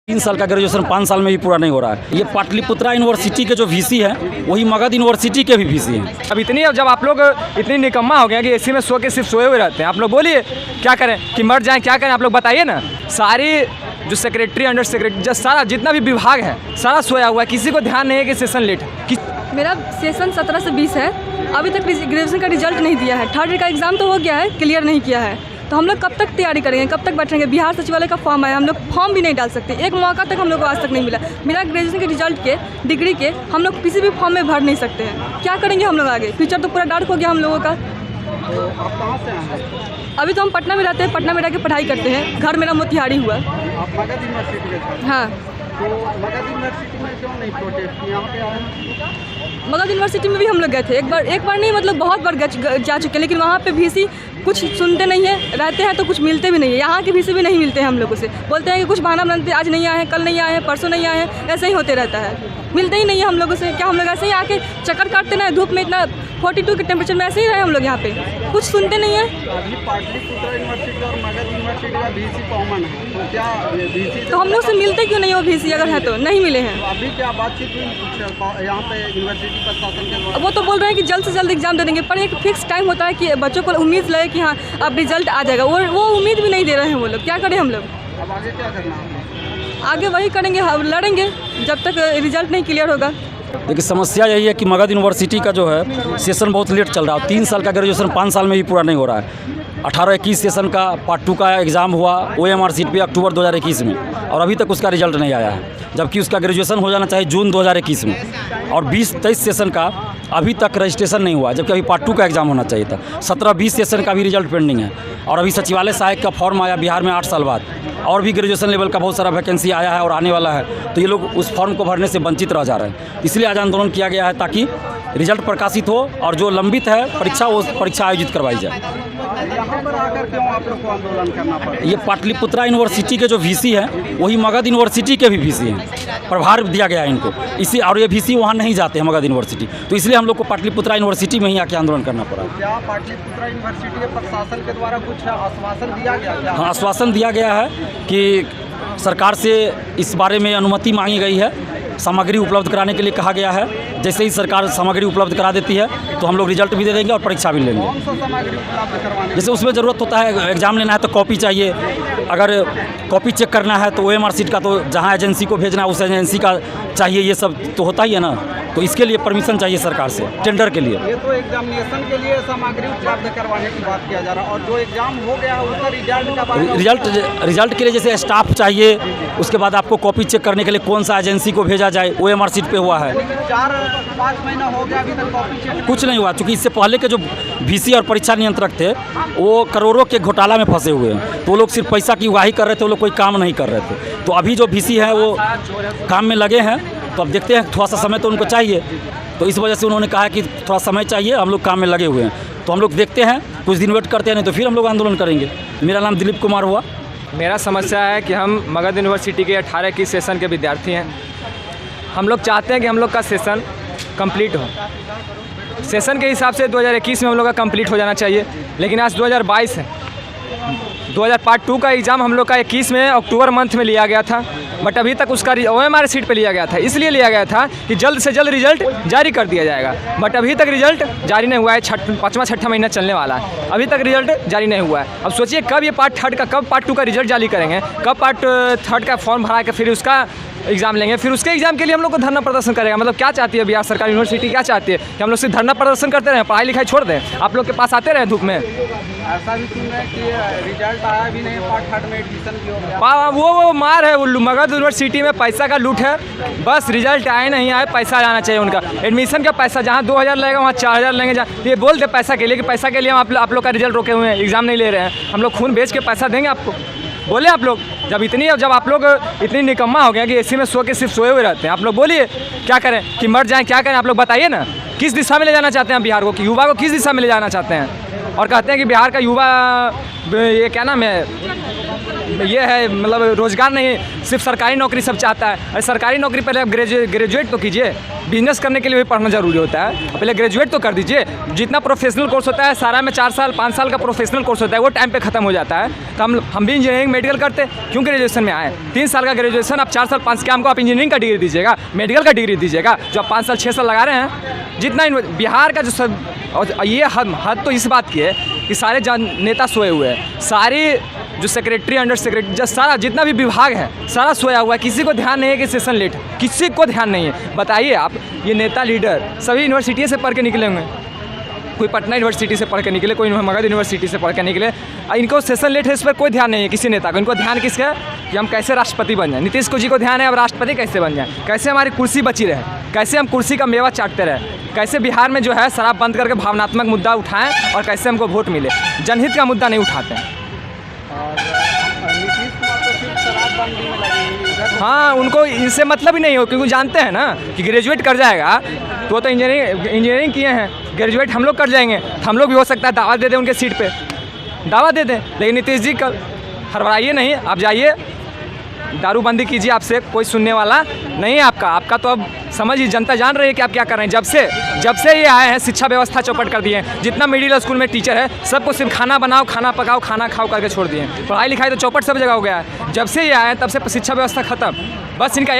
3 साल का ग्रेजुएशन 5 साल में भी पूरा नहीं हो रहा है। ये पाटलिपुत्रा यूनिवर्सिटी के जो वीसी हैं वही मगध यूनिवर्सिटी के भी वीसी हैं। अब जब आप लोग इतनी निकम्मा हो गए कि एसी में सो के सिर्फ सोए हुए रहते हैं, आप लोग बोलिए क्या करें कि मर जाएं, क्या करें आप लोग बताइए ना। सारी जो सेक्रेटरी अंडर सेक्रेटरी जो सारा जितना भी विभाग है सारा सोया हुआ है, किसी को ध्यान नहीं है कि सेशन लेट है। मेरा सेशन 17 से 20 है, अभी तक ग्रेजुएशन का रिजल्ट नहीं दिया है। थर्ड ईयर का एग्ज़ाम तो हो गया है, क्लियर नहीं किया है, तो हम लोग कब तक तैयारी करेंगे, कब तक बैठेंगे। बिहार सचिवालय का फॉर्म है, हम लोग फॉर्म भी नहीं डाल सकते। एक मौका तक हम लोग को आज तक नहीं मिला। मेरा ग्रेजुएशन के रिजल्ट के डिग्री के हम लोग किसी भी फॉर्म में भर नहीं सकते हैं। क्या करेंगे हम लोग आगे, फ्यूचर तो पूरा डार्क हो गया हम लोगों का। तो आप कहाँ से हैं? अभी तो हम पटना में रहते हैं, पटना में रह के पढ़ाई करते हैं। घर मेरा मोतिहारी हुआ। आप मगध यूनिवर्सिटी के छात्र? हाँ। तो मगध यूनिवर्सिटी में क्यों नहीं प्रोटेस्ट किया? यहाँ पे आए? मगध यूनिवर्सिटी में भी हम लोग गए थे, एक बार नहीं मतलब बहुत बार जा चुके हैं, लेकिन वहाँ पे वीसी कुछ सुनते नहीं है, रहते हैं तो कुछ मिलते भी नहीं है। यहाँ के वीसी भी नहीं मिलते हैं हम लोगों से, बोलते हैं कि कुछ बहाना बनाते हैं, आज नहीं आए हैं, कल नहीं आए हैं, परसों नहीं आए हैं, ऐसे ही होते रहता है। मिलते ही नहीं है हम लोगों से। क्या हम लोग ऐसे ही आके चक्कर काटते ना, धूप में इतना 42 के टेम्परेचर में ऐसे ही रहे हम लोग यहाँ पे, कुछ सुनते नहीं है। अभी पाटलिपुत्रा यूनिवर्सिटी और मगध यूनिवर्सिटी का वीसी कॉमन है, तो क्या वीसी तो हम लोग से मिलते क्यों नहीं हो वीसी, अगर है तो नहीं मिले हैं। अभी क्या बातचीत हुई कुछ यहाँ पे यूनिवर्सिटी प्रशासन के द्वारा? वो तो बोल रहे हैं कि जल्द से जल्द एग्जाम दे देंगे, पर एक फिक्स टाइम होता है कि बच्चों को उम्मीद लगे कि हाँ अब रिजल्ट आ जाएगा, वो उम्मीद भी नहीं दे रहे हैं वो लोग। क्या करें हम लोग, अब आगे क्या करना है? आगे वही करेंगे, हम लड़ेंगे जब तक रिजल्ट नहीं क्लियर होगा। देखिए समस्या यही है कि मगध यूनिवर्सिटी का जो है सेशन बहुत लेट चल रहा है। 3 साल का ग्रेजुएशन 5 साल में भी पूरा नहीं हो रहा है। 18-21 सेशन का पार्ट 2 का एग्ज़ाम हुआ OMR सीट पे अक्टूबर 2021 में, और अभी तक उसका रिजल्ट नहीं आया है, जबकि उसका ग्रेजुएशन हो जाना चाहिए जून 2021 में। और 20-23 सेशन का अभी तक रजिस्ट्रेशन नहीं हुआ, जबकि अभी पार्ट 2 का एग्ज़ाम होना चाहिए था। 17-20 सेशन का भी रिजल्ट पेंडिंग है। और अभी सचिवालय सहायक का फॉर्म आया बिहार में 8 साल बाद, और भी ग्रेजुएशन लेवल का बहुत सारा वैकेंसी आया है और आने वाला है, तो ये लोग उस फॉर्म को भरने से वंचित रह जा रहे हैं। इसलिए आज आंदोलन किया गया है ताकि रिजल्ट प्रकाशित हो और जो लंबित है परीक्षा वो परीक्षा आयोजित करवाई जाए। यहाँ पर आकर क्यों आप लोग को आंदोलन करना पड़ा? ये पाटलिपुत्रा यूनिवर्सिटी के जो वीसी हैं वही मगध यूनिवर्सिटी के भी वीसी हैं, प्रभार दिया गया है इनको इसी, और ये वीसी वहाँ नहीं जाते हैं मगध यूनिवर्सिटी, तो इसलिए हम लोग को पाटलिपुत्रा यूनिवर्सिटी में ही आके आंदोलन करना पड़ा। क्या पाटलिपुत्रा यूनिवर्सिटी के प्रशासन के द्वारा कुछ आश्वासन दिया गया? हाँ, आश्वासन दिया गया है कि सरकार से इस बारे में अनुमति मांगी गई है, सामग्री उपलब्ध कराने के लिए कहा गया है। जैसे ही सरकार सामग्री उपलब्ध करा देती है तो हम लोग रिजल्ट भी दे देंगे और परीक्षा भी लेंगे। कौन सा सामग्री उपलब्ध करवाने? जैसे उसमें ज़रूरत होता है, एग्ज़ाम लेना है तो कॉपी चाहिए, अगर कॉपी चेक करना है तो OMR सीट का तो जहाँ एजेंसी को भेजना है उस एजेंसी का चाहिए, ये सब तो होता ही है ना, तो इसके लिए परमिशन चाहिए सरकार से टेंडर के लिए। ये तो एग्जामिनेशन के लिए सामग्री उपलब्ध करवाने की बात किया जा रहा है, और जो एग्जाम हो गया है उसका रिजल्ट के लिए जैसे स्टाफ चाहिए, उसके बाद आपको कॉपी चेक करने के लिए कौन सा एजेंसी को भेजा जाए, OMR सीट पे हुआ है। 4-5 महीना हो गया अभी तक कॉपी चेक कुछ नहीं हुआ, क्योंकि इससे पहले के जो VC और परीक्षा नियंत्रक थे वो करोड़ों के घोटाला में फंसे हुए हैं, तो वो लोग सिर्फ पैसा की उगाही कर रहे थे, वो लोग कोई काम नहीं कर रहे थे। तो अभी जो VC है वो काम में लगे हैं, तो अब देखते हैं, थोड़ा सा समय तो उनको चाहिए, तो इस वजह से उन्होंने कहा कि थोड़ा समय चाहिए, हम लोग काम में लगे हुए हैं, तो हम लोग देखते हैं, कुछ दिन वेट करते हैं, नहीं तो फिर हम लोग आंदोलन करेंगे। मेरा नाम दिलीप कुमार हुआ। मेरा समस्या है कि हम मगध यूनिवर्सिटी के 18 की सेशन के विद्यार्थी हैं। हम लोग चाहते हैं कि हम लोग का सेशन कंप्लीट हो। सेशन के हिसाब से 2021 में हम लोग का कंप्लीट हो जाना चाहिए, लेकिन आज 2022 है। 2000 पार्ट 2 का एग्ज़ाम हम लोग का 21 में अक्टूबर मंथ में लिया गया था, बट अभी तक उसका OMR सीट पे लिया गया था। इसलिए लिया गया था कि जल्द से जल्द रिजल्ट जारी कर दिया जाएगा, बट अभी तक रिजल्ट जारी नहीं हुआ है। 5वां-6ठा महीना चलने वाला है, अभी तक रिजल्ट जारी नहीं हुआ है। अब सोचिए कब ये पार्ट 3 का, कब पार्ट 2 का रिजल्ट जारी करेंगे, कब पार्ट 3 का फॉर्म भरा के फिर उसका एग्ज़ाम लेंगे, फिर उसके एग्ज़ाम के लिए हम लोग को धरना प्रदर्शन करेगा। मतलब क्या चाहती है बिहार सरकार, यूनिवर्सिटी क्या चाहती है कि हम लोग सिर्फ धरना प्रदर्शन करते रहें, पढ़ाई लिखाई छोड़ दें, आप लोग के पास आते रहे धूप में? ऐसा भी सुन रहे हैं कि रिजल्ट आया भी नहीं, पार्ट 3 में एडमिशन भी हो गया। वो मार है, वो मगध यूनिवर्सिटी में पैसा का लूट है। बस रिजल्ट आए नहीं आए, पैसा आना चाहिए उनका। एडमिशन का पैसा जहाँ 2000 लगेगा वहाँ 4000 लेंगे। जहाँ ये बोलते पैसा के लिए कि पैसा के लिए हम आप लोग का रिजल्ट रोके हुए हैं, एग्ज़ाम नहीं ले रहे हैं, हम लोग खून बेच के पैसा देंगे आपको। बोले आप लोग जब आप लोग इतनी निकम्मा हो गया कि एसी में सो के सिर्फ सोए हुए रहते हैं, आप लोग बोलिए क्या करें कि मर जाएं, क्या करें आप लोग बताइए ना। किस दिशा में ले जाना चाहते हैं बिहार को, कि युवा को किस दिशा में ले जाना चाहते हैं? और कहते हैं कि बिहार का युवा ये क्या नाम है, ये है मतलब रोज़गार नहीं, सिर्फ सरकारी नौकरी सब चाहता है। अरे सरकारी नौकरी पहले आप ग्रेजुएट तो कीजिए, बिजनेस करने के लिए भी पढ़ना ज़रूरी होता है, पहले ग्रेजुएट तो कर दीजिए। जितना प्रोफेशनल कोर्स होता है सारा में 4 साल 5 साल का प्रोफेशनल कोर्स होता है, वो टाइम पे ख़त्म हो जाता है। तो हम भी इंजीनियरिंग मेडिकल करते, क्यों ग्रेजुएशन में आए? 3 साल का ग्रेजुएशन, आप 4 साल 5 के हमको आप इंजीनियरिंग का डिग्री दीजिएगा, मेडिकल का डिग्री दीजिएगा, जो आप 5 साल 6 साल लगा रहे हैं। जितना बिहार का जो सब, और ये हद तो इस बात की है कि सारे नेता सोए हुए हैं, सारी जो सेक्रेटरी अंडर सेक्रेटरी जो सारा जितना भी विभाग है सारा सोया हुआ है। किसी को ध्यान नहीं है कि सेशन लेट, किसी को ध्यान नहीं है। बताइए आप, ये नेता लीडर सभी यूनिवर्सिटी से पढ़ के निकले होंगे, कोई पटना यूनिवर्सिटी से पढ़ के निकले, कोई मगध यूनिवर्सिटी से पढ़ के निकले। इनको सेशन लेट है, इस पर कोई ध्यान नहीं है किसी नेता को। इनको ध्यान किसका है कि हम कैसे राष्ट्रपति बन जाए। नीतीश को जी को ध्यान है अब राष्ट्रपति कैसे बन जाए, कैसे हमारी कुर्सी बची रहे, कैसे हम कुर्सी का मेवा चाटते रहे, कैसे बिहार में जो है शराब बंद करके भावनात्मक मुद्दा उठाएं और कैसे हमको वोट मिले। जनहित का मुद्दा नहीं उठाते हैं। नीतीश कुमार तो सिर्फ शराबबंदी में लगे हैं। हाँ, उनको इनसे मतलब ही नहीं हो, क्योंकि जानते हैं ना कि ग्रेजुएट कर जाएगा तो वो तो इंजीनियरिंग किए हैं, ग्रेजुएट हम लोग कर जाएंगे तो हम लोग भी हो सकता है दावा दे दें उनके सीट पे, दावा दे दें। लेकिन नीतीश जी कल हड़बड़ाइए नहीं, आप जाइए दारूबंदी कीजिए, आपसे कोई सुनने वाला नहीं है आपका तो अब समझिए, जनता जान रही है कि आप क्या कर रहे हैं। जब से ये आए हैं शिक्षा व्यवस्था चौपट कर दिए हैं। जितना मिडिल स्कूल में टीचर है सबको सिर्फ खाना बनाओ, खाना पकाओ, खाना खाओ करके छोड़ दिए हैं। पढ़ाई लिखाई तो चौपट सब जगह हो गया है। जब से ये आए हैं तब से शिक्षा व्यवस्था खत्म। बस इनका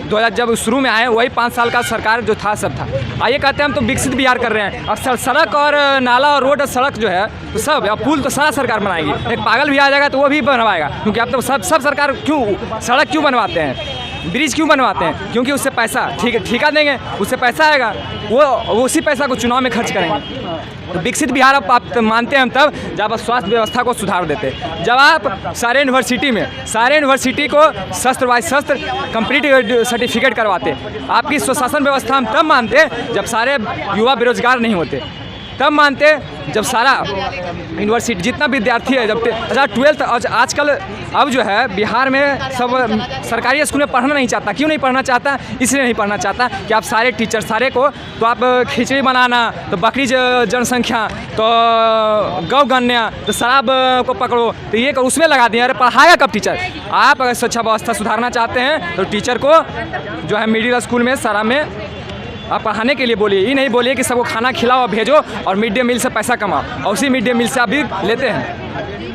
2000 जब शुरू में आए वही 5 साल का सरकार जो था सब था। आइए कहते हैं हम तो विकसित बिहार कर रहे हैं। अब सड़क और नाला और रोड और सड़क जो है तो सब, अब पुल तो सारा सरकार बनाएगी। एक पागल भी आ जाएगा तो वो भी बनवाएगा, क्योंकि अब तो सब सरकार क्यों सड़क क्यों बनवाते हैं, ब्रिज क्यों बनवाते हैं? क्योंकि उससे पैसा ठेका देंगे, उससे पैसा आएगा, वो उसी पैसा को चुनाव में खर्च करेंगे। तो विकसित बिहार आप मानते हैं हम तब जब आप स्वास्थ्य व्यवस्था को सुधार देते, जब आप सारे यूनिवर्सिटी को शस्त्र बाय शस्त्र कंप्लीट सर्टिफिकेट करवाते। आपकी स्वशासन व्यवस्था हम तब मानते जब सारे युवा बेरोजगार नहीं होते, तब मानते जब सारा यूनिवर्सिटी जितना विद्यार्थी है, जब 12th आजकल अब जो है बिहार में सब सरकारी स्कूल में पढ़ना नहीं चाहता। क्यों नहीं पढ़ना चाहता? इसलिए नहीं पढ़ना चाहता कि आप सारे टीचर सारे को तो आप खिचड़ी बनाना, तो बकरी जनसंख्या, तो गौ गणना, तो शराब को पकड़ो, तो ये उसमें लगा दिया। अरे पढ़ाएगा कब टीचर? आप अगर शिक्षा व्यवस्था सुधारना चाहते हैं तो टीचर को जो है मिडिल स्कूल में सारा में आप पढ़ाने के लिए बोलिए, ये नहीं बोलिए कि सबको खाना खिलाओ और भेजो और मिड डे मील से पैसा कमाओ, और उसी मिड डे मील से आप भी लेते हैं।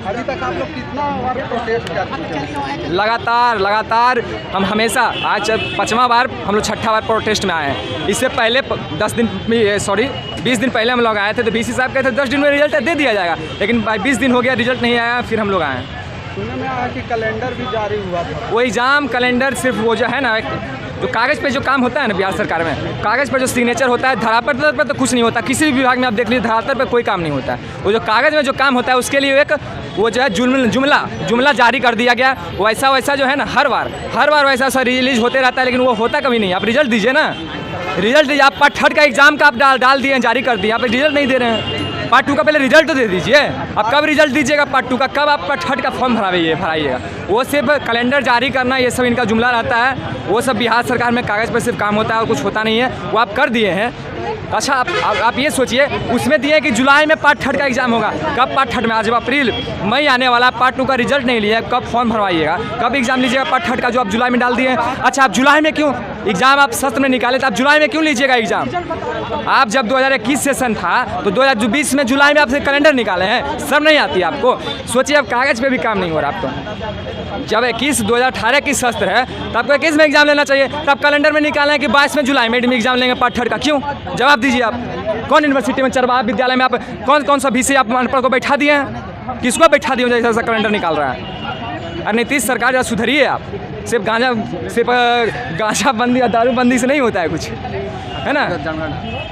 अभी तक आप लोग कितना बार प्रोटेस्ट कर चुके हैं? लगातार हम हमेशा, आज 5वां बार, हम लोग 6ठा बार प्रोटेस्ट में आए हैं। इससे पहले 20 दिन पहले हम लोग आए थे, तो VC साहब कहते 10 दिन में रिजल्ट दे दिया जाएगा, लेकिन 20 दिन हो गया रिजल्ट नहीं आया, फिर हम लोग आए हैं। सुनने में आया कि कैलेंडर भी जारी हुआ था। वो एग्ज़ाम कैलेंडर सिर्फ वो जो है ना, जो कागज़ पे जो काम होता है ना बिहार सरकार में, कागज़ पर जो सिग्नेचर होता है, धरातल पर तो कुछ नहीं होता। किसी भी विभाग में आप देख लीजिए धरातल पर कोई काम नहीं होता है। वो जो कागज़ में जो काम होता है उसके लिए एक वो जो है जुमला जारी कर दिया गया। वैसा जो है ना हर बार वैसा रिलीज होते रहता है, लेकिन वो होता कभी नहीं। आप रिजल्ट दीजिए ना, रिजल्ट दीजिए। आप पार्ट 3 का एग्ज़ाम का आप डाल दिए, जारी कर दिए, आप रिजल्ट नहीं दे रहे हैं। पार्ट 2 का पहले रिजल्ट तो दे दीजिए। आप कब रिजल्ट दीजिएगा पार्ट 2 का? कब आप पार्ट 3 का फॉर्म भराइएगा? वो सिर्फ कैलेंडर जारी करना, ये सब इनका जुमला रहता है। वो सब बिहार सरकार में कागज़ पर सिर्फ काम होता है और कुछ होता नहीं है। वो आप कर दिए हैं। अच्छा, आप ये सोचिए, उसमें दिए कि जुलाई में पार्ट 3 का एग्ज़ाम होगा। कब पार्ट 3 में? आज अप्रैल मई आने वाला, पार्ट 2 का रिजल्ट नहीं लिया, कब फॉर्म भरवाइएगा? कब एग्ज़ाम लीजिएगा पार्ट 3 का जो आप जुलाई में डाल दिए? अच्छा, आप जुलाई में क्यों एग्ज़ाम आप सत्र में निकाले, तो आप जुलाई में क्यों लीजिएगा एग्ज़ाम? आप जब 2021 सेशन था तो 2020 में जुलाई में आपसे कैलेंडर निकाले हैं, सब नहीं आती आपको। सोचिए, अब कागज़ पे भी काम नहीं हो रहा आपको। जब 2018 की सत्र है तब आपको 21 में एग्ज़ाम लेना चाहिए, तब कैलेंडर में निकालें कि 22 में जुलाई में एग्ज़ाम लेंगे पार्ट 3 का। क्यों? जवाब दीजिए आप। कौन यूनिवर्सिटी में, चरवाहा विद्यालय में आप कौन सा VC आप अनपढ़ को बैठा दिए हैं? किसको बैठा दिए जैसा ऐसा कैलेंडर निकाल रहा है? और नीतीश सरकार जरा सुधरिए आप। सिर्फ गांजा बंदी और दारूबंदी से नहीं होता है कुछ, है ना?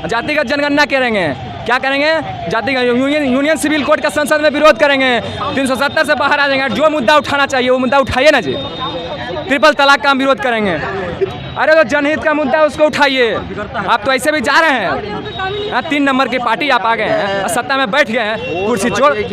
जातिगत जनगणना करेंगे, क्या करेंगे? जातिगत यूनियन सिविल कोड का संसद में विरोध करेंगे, 370 से बाहर आ जाएंगे। जो मुद्दा उठाना चाहिए वो मुद्दा उठाइए ना जी। ट्रिपल तलाक का हम विरोध करेंगे। अरे तो जनहित का मुद्दा उसको उठाइए। आप तो ऐसे भी जा रहे हैं, 3 नंबर की पार्टी आप आ गए हैं, सत्ता में बैठ गए हैं, कुर्सी छोड़